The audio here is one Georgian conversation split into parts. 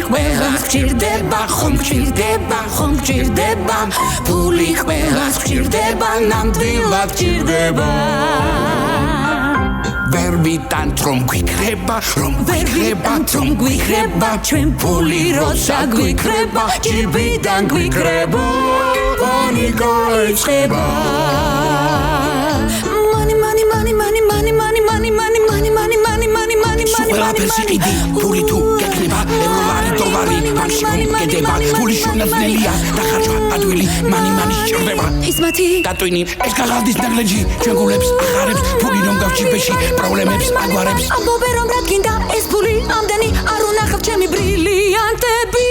ყველას გჭირდება, ხომ გჭირდება, ხომ გჭირდება, ფული ყველას გჭირდება, ნამდვილად გჭირდება. ვერ ვიტანთ რომ გვიქრება, რომ გვიქრება, ჩვენ ფული როცა გვიქრება, ჭირბიდან გვიქრება, პანიკა იწყება. ყველაფერს იყიდი, ფული თუ გეკნება, ევროლარი, დოლარი, ბანკში გედება, ფული შოვნელია, დახარჯვა, ადვილი, მანი სჭირდება. ისმათი, კატვინი, ეს გაღალდის ნაგლეჯი, ჩვენ გულებს ახარებს, ფული რომ გავჭირბეში, პრობლემებს აგვარებს. ამბობენ რომ რა გინდა ეს ფული, ამდენი არ უნახავ ჩემი ბრილიანტები.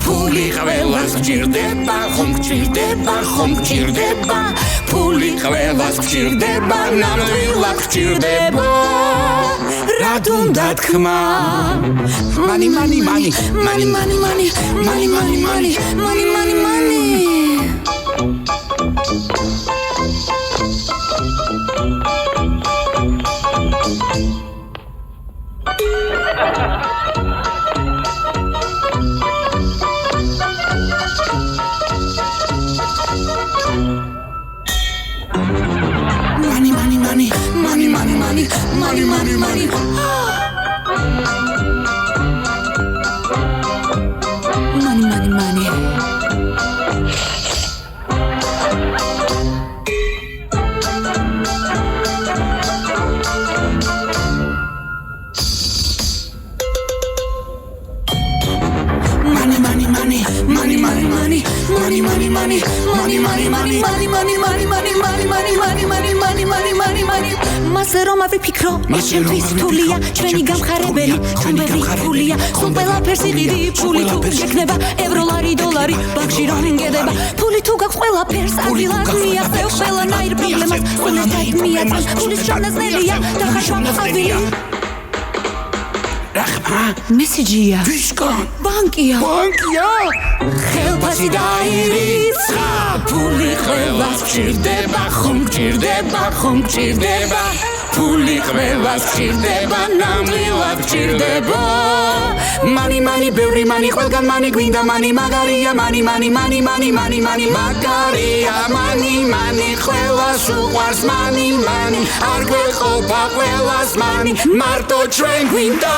ფული ყველას გჭირდება, ხომ გჭირდება, ხომ გჭირდება, ფული ყველას გჭირდება, ნამდვილად გჭირდება. რად უნდა თქმა? მანი მასე რომ ავიფიქრო, ეს ჩემთვის რთულია, ჩვენი გამხარებელი, ხომ ბევრი ფულია, სულ ყველაფერს იყიდი, ფული თუ შექნება, ევროლარი, დოლარი, ბანკში რომ გედება, ფული თუ გაქვს ყველაფერს, ადგილას მიაღწევ ყველანაირ პრობლემას, სულ ერთად მიაწევ, ფულის შოვნელია, დახარჯვა ადვილი. მესიჯია. ვისკან? ბანკია. ხელფასი დაირიცხა, ფული ყველას გჭირდება, ხომ გჭირდება, ხომ გჭირდება, ფული ყველას გჭირდება, ნამდვილად გჭირდება. მანი, ბევრი მანი, ყველგან მანი გვინდა, მანი მაგარია, მანი, მაგარია, მანი, ყველას უყვარს, მანი, არ გვეყოფა ყველას მანი, მარტო ჩვენ გვინდა.